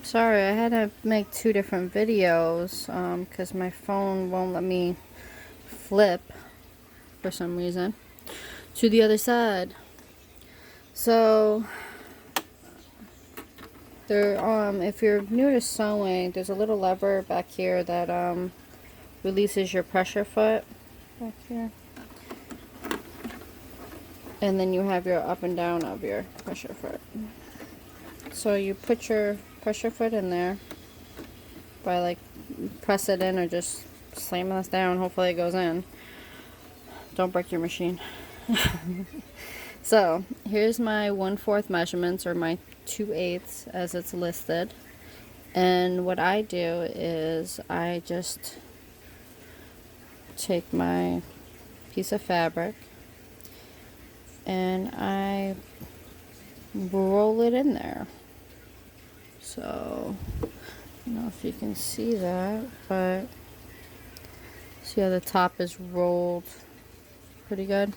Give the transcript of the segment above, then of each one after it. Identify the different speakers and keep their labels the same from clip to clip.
Speaker 1: Sorry, I had to make two different videos because my phone won't let me flip for some reason to the other side. So there, if you're new to sewing, there's a little lever back here that releases your pressure foot back here, and then you have your up and down of your pressure foot. So you put your pressure foot in there by like press it in or just slam this down. Hopefully it goes in. Don't break your machine. So here's my 1/4 measurements, or my 2/8 as it's listed. And what I do is I just take my piece of fabric and I roll it in there. So I don't know if you can see that, but see how the top is rolled pretty good.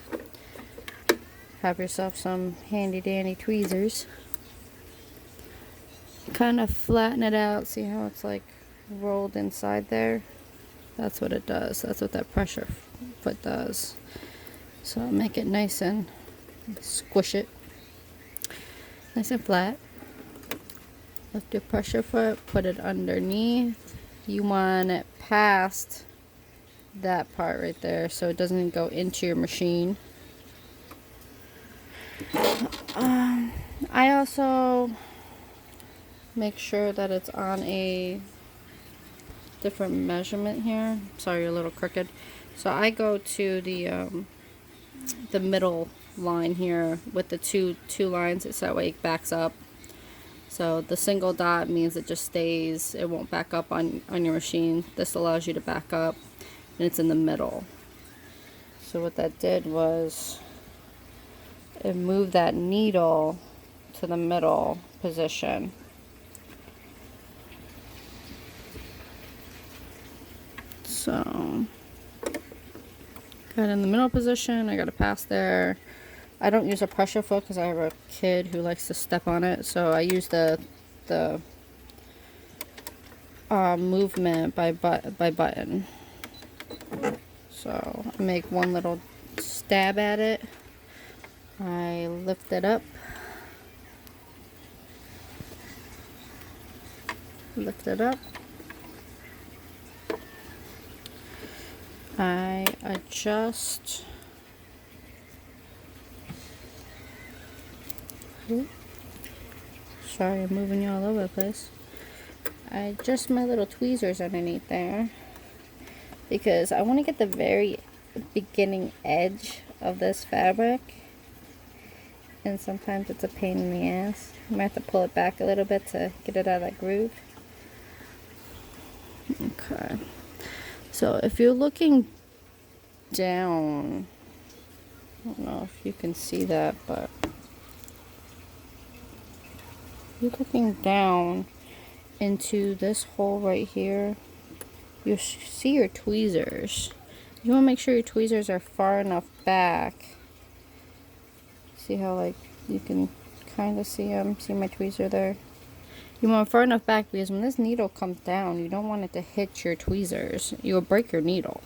Speaker 1: Have yourself some handy dandy tweezers. Kind of flatten it out. See how it's like rolled inside there? That's what it does. That's what that pressure foot does. So make it nice and squish it. Nice and flat. Lift your pressure foot, put it underneath. You want it past that part right there so it doesn't go into your machine. I also make sure that it's on a different measurement here. Sorry, you're a little crooked. So I go to the middle line here with the two lines. It's that way it backs up. So the single dot means it just stays. It won't back up on your machine. This allows you to back up, and it's in the middle. So what that did was it moved that needle to the middle position. So got in the middle position. I got to pass there. I don't use a pressure foot because I have a kid who likes to step on it. So I use the movement by button. So I make one little stab at it. I lift it up. Lift it up. I adjust. Sorry, I'm moving you all over the place. I adjust my little tweezers underneath there because I want to get the very beginning edge of this fabric, and sometimes it's a pain in the ass. You might have to pull it back a little bit to get it out of that groove. Okay, so if you're looking down, I don't know if you can see that, but you're looking down into this hole right here, you see your tweezers. You want to make sure your tweezers are far enough back. See how like you can kind of see them? See my tweezer there? You want it far enough back because when this needle comes down, you don't want it to hit your tweezers. You will break your needle.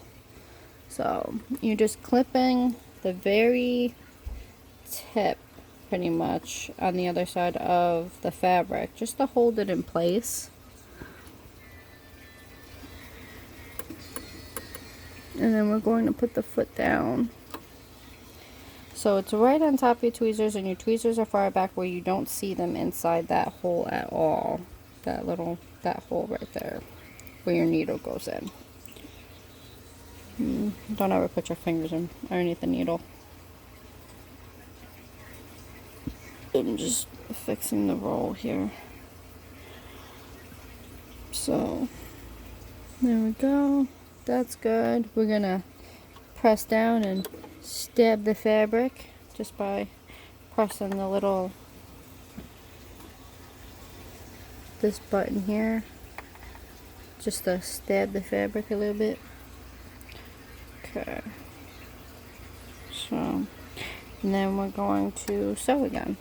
Speaker 1: So you're just clipping the very tip pretty much on the other side of the fabric just to hold it in place. And then we're going to put the foot down. So it's right on top of your tweezers, and your tweezers are far back where you don't see them inside that hole at all. That hole right there where your needle goes in. Don't ever put your fingers in underneath the needle. I'm just fixing the roll here. So there we go. That's good. We're gonna press down and stab the fabric just by pressing the little this button here, just to stab the fabric a little bit. Okay, so and then we're going to sew again.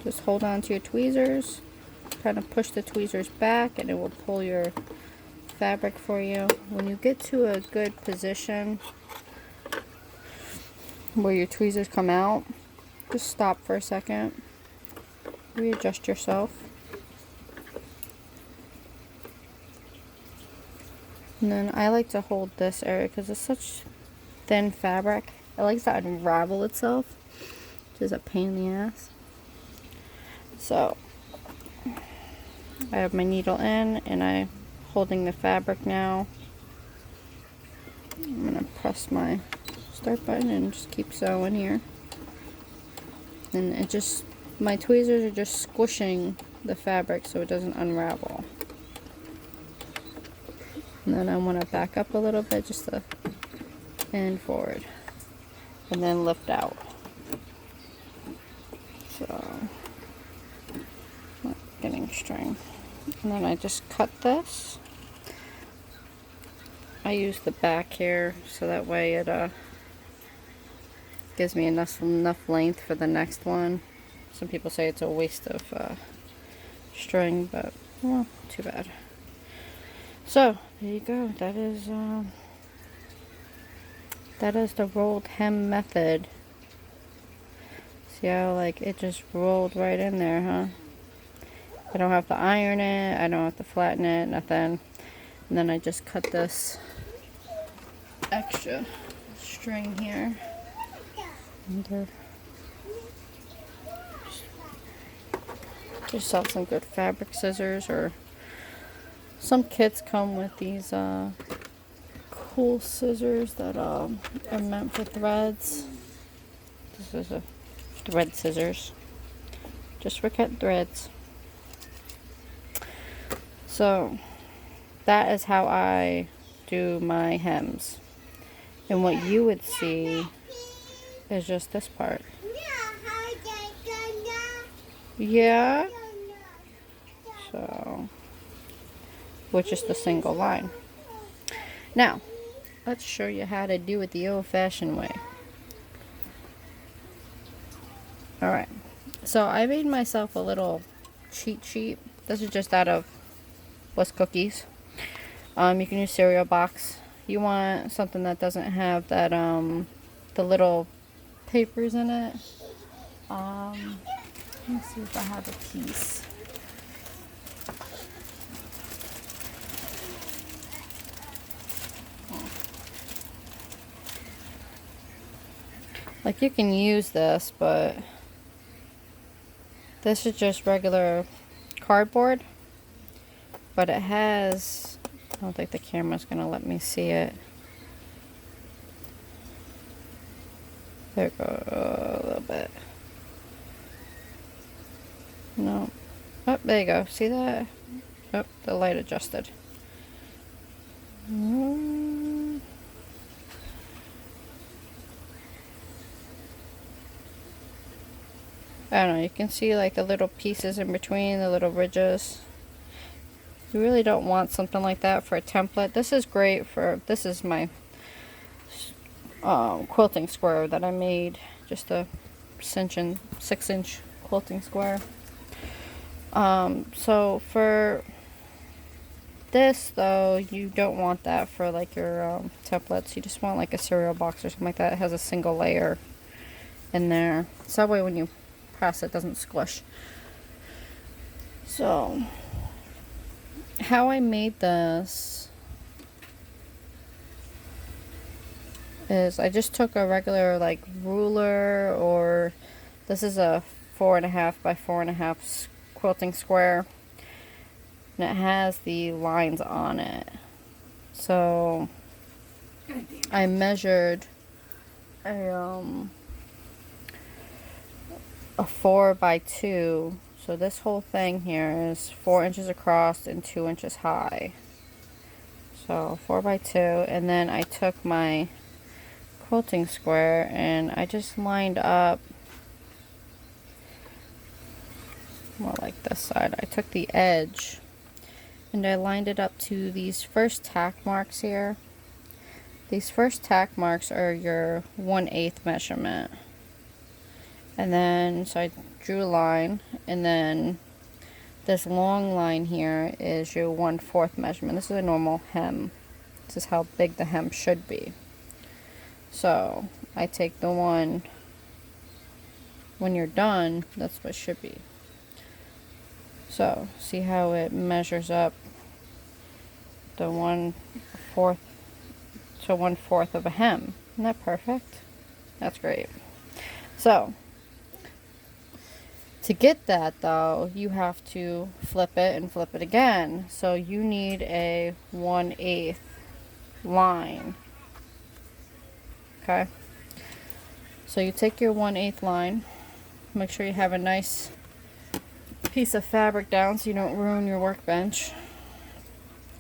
Speaker 1: Just hold on to your tweezers kind of push the tweezers back and it will pull your fabric for you. When you get to a good position where your tweezers come out, just stop for a second, readjust yourself, and then I like to hold this area because it's such thin fabric. It likes to unravel itself, which is a pain in the ass. So I have my needle in and I'm holding the fabric now. I'm gonna press my start button and just keep sewing here. And it just, my tweezers are just squishing the fabric so it doesn't unravel. And then I want to back up a little bit just to and forward. And then lift out. So, not getting string. And then I just cut this. I use the back here so that way it gives me enough length for the next one. Some people say it's a waste of string, but well, too bad. So there you go. That is the rolled hem method. See how like it just rolled right in there, huh? I don't have to iron it. I don't have to flatten it. Nothing. And then I just cut this extra string here. And just sell some good fabric scissors, or some kits come with these cool scissors that are meant for threads. This is a thread scissors, just for cutting threads. So that is how I do my hems. And what you would see is just this part. Yeah. So, which is the single line. Now, let's show you how to do it the old-fashioned way. Alright, so I made myself a little cheat sheet. This is just out of West Cookies. You can use cereal box. You want something that doesn't have that the little papers in it. Let me see if I have a piece. Like, you can use this, but this is just regular cardboard, but it has, I don't think the camera's gonna let me see it. There we go, a little bit. No. Oh, there you go. See that? Oh, the light adjusted. I don't know, you can see like the little pieces in between, the little ridges. You really don't want something like that for a template. This is great for, this is my quilting square that I made. Just a 6-inch quilting square. So for this though, you don't want that for like your templates. You just want like a cereal box or something like that. It has a single layer in there, so that way when you press it doesn't squish. So how I made this is I just took a regular like ruler, or this is a 4.5 by 4.5 quilting square, and it has the lines on it. So I measured a 4 by 2. So this whole thing here is 4 inches across and 2 inches high. So 4 by 2, and then I took my quilting square and I just lined up more like this side. I took the edge and I lined it up to these first tack marks here. These first tack marks are your 1/8 measurement. And then, so I drew a line, and then this long line here is your 1/4 measurement. This is a normal hem. This is how big the hem should be. So I take the one, when you're done, that's what it should be. So see how it measures up the 1/4 to 1/4 of a hem. Isn't that perfect? That's great. So to get that though, you have to flip it and flip it again. So you need a 1/8 line. Okay. So you take your 1/8 line, make sure you have a nice piece of fabric down so you don't ruin your workbench.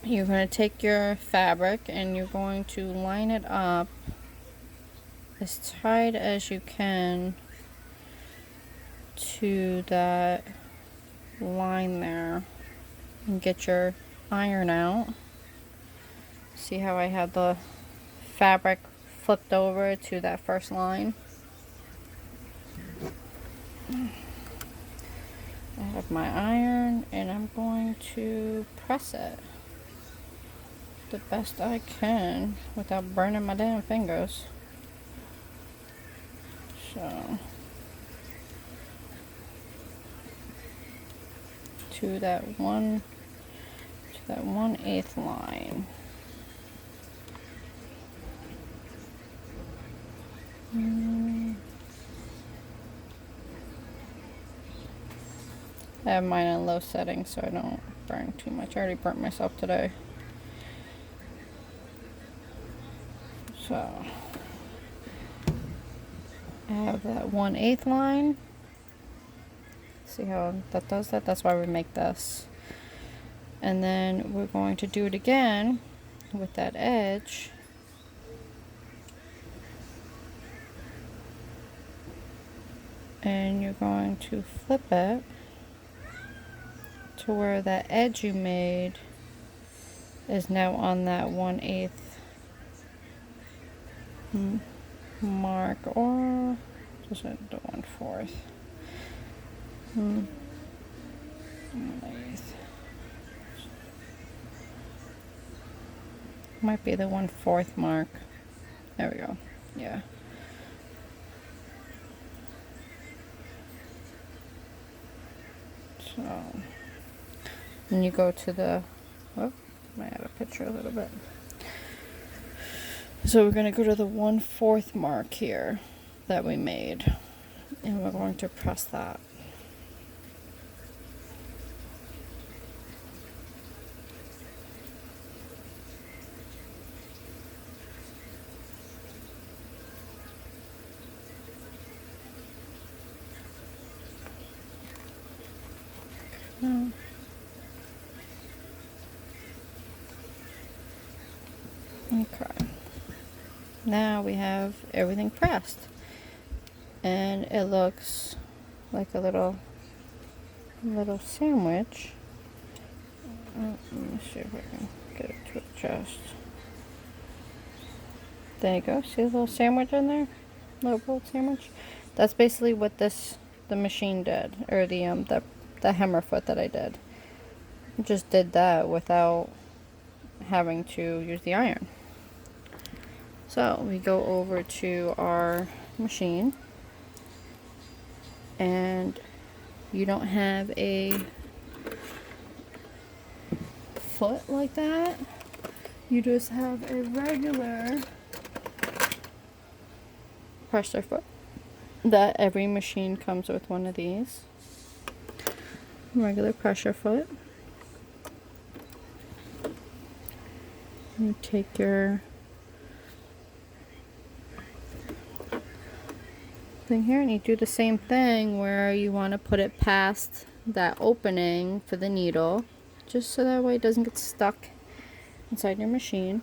Speaker 1: You're going to take your fabric and you're going to line it up as tight as you can to that line there, and get your iron out. See how I had the fabric flipped over to that first line? I have my iron and I'm going to press it the best I can without burning my damn fingers. So to that 1/8 line. I have mine on low setting so I don't burn too much. I already burnt myself today. So I have that 1/8 line. See how that does that? That's why we make this. And then we're going to do it again with that edge. And you're going to flip it to where that edge you made is now on that 1/8 mark, or just the 1/4. 1/8. Might be the 1/4 mark. There we go. Yeah. So, and you go to the, oh, I add a picture a little bit. So we're going to go to the 1/4 mark here that we made, and we're going to press that. Okay. Now we have everything pressed, and it looks like a little sandwich. Let me see if I can get it to adjust. There you go. See a little sandwich in there? Little rolled sandwich. That's basically what the machine did, or the hammer foot that I did. Just did that without having to use the iron. So we go over to our machine, and you don't have a foot like that. You just have a regular pressure foot. That every machine comes with one of these. Regular pressure foot. You take your thing here and you do the same thing where you want to put it past that opening for the needle, just so that way it doesn't get stuck inside your machine.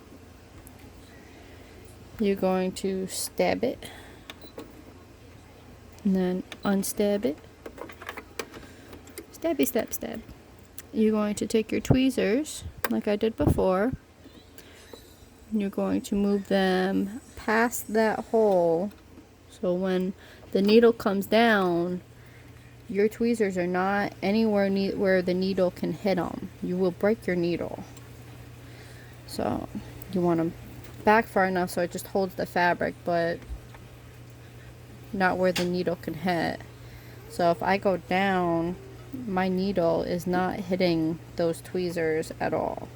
Speaker 1: You're going to stab it and then unstab it. Stabby stab stab. You're going to take your tweezers like I did before. You're going to move them past that hole, so when the needle comes down, your tweezers are not anywhere where the needle can hit them. You will break your needle. So you want them back far enough so it just holds the fabric, but not where the needle can hit. So if I go down, my needle is not hitting those tweezers at all.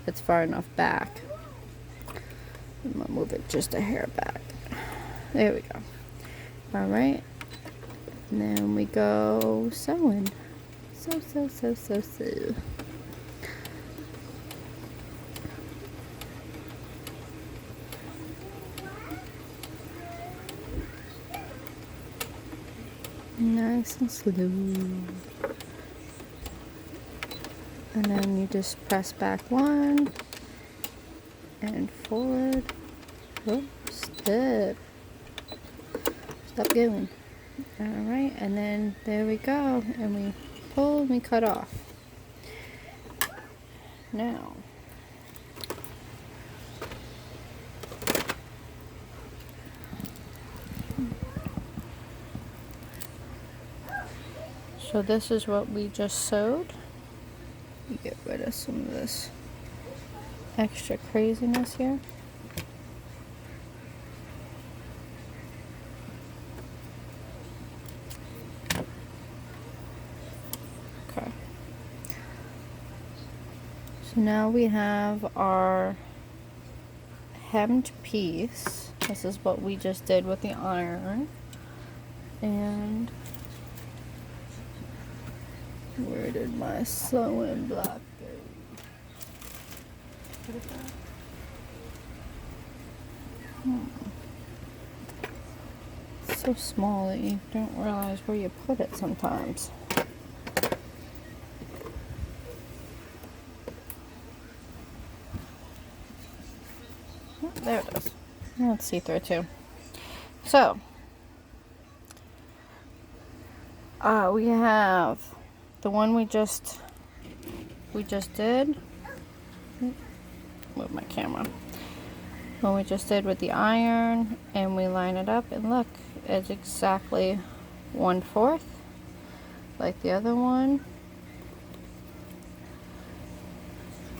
Speaker 1: It's far enough back. I'm gonna move it just a hair back. There we go. All right. And then we go sewing. Sew. Nice and slow. And then you just press back one and forward. Oh, step. Stop going. Alright, and then there we go. And we pull and we cut off. Now, so this is what we just sewed. Get rid of some of this extra craziness here. Okay. So now we have our hemmed piece. This is what we just did with the iron. And where did my sewing block go? Put it down. It's so small that you don't realize where you put it sometimes. Oh, there it is. Let's see through too. So, we have the one we just did. Move my camera. What we just did with the iron, and we line it up, and look, it's exactly 1/4, like the other one,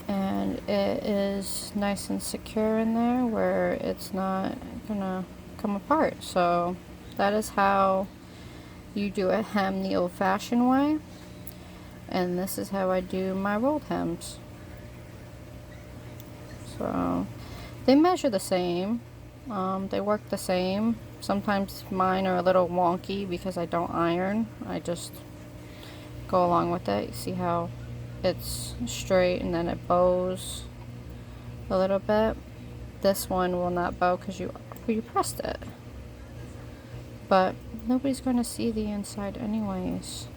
Speaker 1: and it is nice and secure in there where it's not gonna come apart. So that is how you do a hem the old-fashioned way. And this is how I do my rolled hems. So they measure the same. They work the same. Sometimes mine are a little wonky because I don't iron. I just go along with it. You see how it's straight and then it bows a little bit. This one will not bow because you pressed it. But nobody's going to see the inside anyways.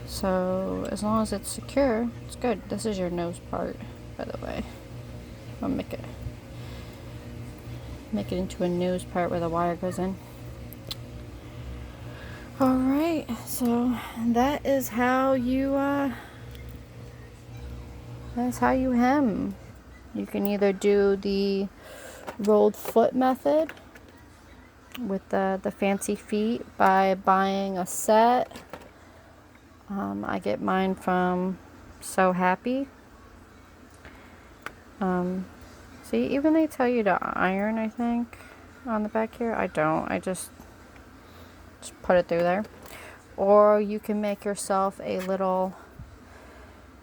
Speaker 1: So as long as it's secure, it's good. This is your nose part, by the way. I'll make it into a nose part where the wire goes in. Alright, so that is how you hem. You can either do the rolled foot method with the fancy feet by buying a set. I get mine from So Happy. See, even they tell you to iron, I think, on the back here. I don't. I just put it through there. Or you can make yourself a little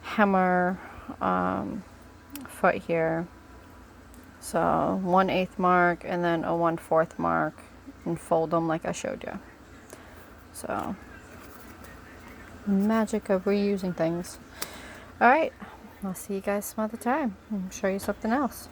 Speaker 1: hammer foot here. So 1/8 mark and then a 1/4 mark, and fold them like I showed you. So magic of reusing things. Alright, I'll see you guys some other time and show you something else.